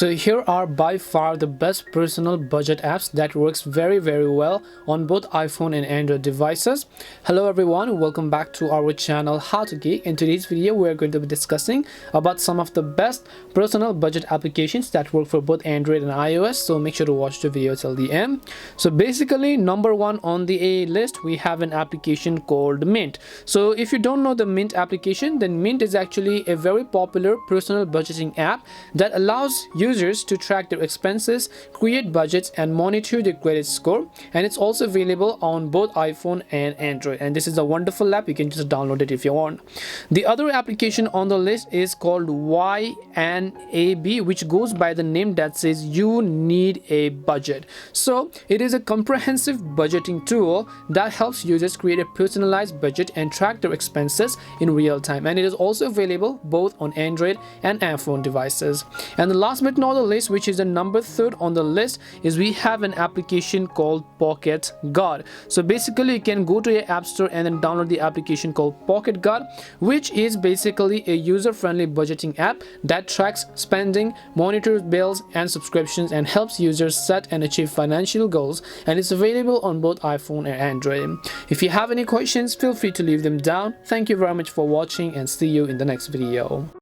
So here are by far the best personal budget apps that works very well on both iPhone and Android devices. Hello everyone, welcome back to our channel How to Geek. In today's video we're going to be discussing about some of the best personal budget applications that work for both Android and iOS, so make sure to watch the video till the end. So basically, number one on the A list, we have an application called Mint. So if you don't know the Mint application, then Mint is actually a very popular personal budgeting app that allows users to track their expenses, create budgets, and monitor their credit score. And it's also available on both iPhone and Android. And this is a wonderful app. You can just download it if you want. The other application on the list is called YNAB, which goes by the name that says you need a budget. So it is a comprehensive budgeting tool that helps users create a personalized budget and track their expenses in real time. And it is also available both on Android and iPhone devices. And the last but not the least, which is the number third on the list, is we have an application called Pocketguard. So basically you can go to your app store and then download the application called Pocketguard, which is basically a user-friendly budgeting app that tracks spending, monitors bills and subscriptions, and helps users set and achieve financial goals. And it's available on both iPhone and Android. If you have any questions, feel free to leave them down. Thank you very much for watching and see you in the next video.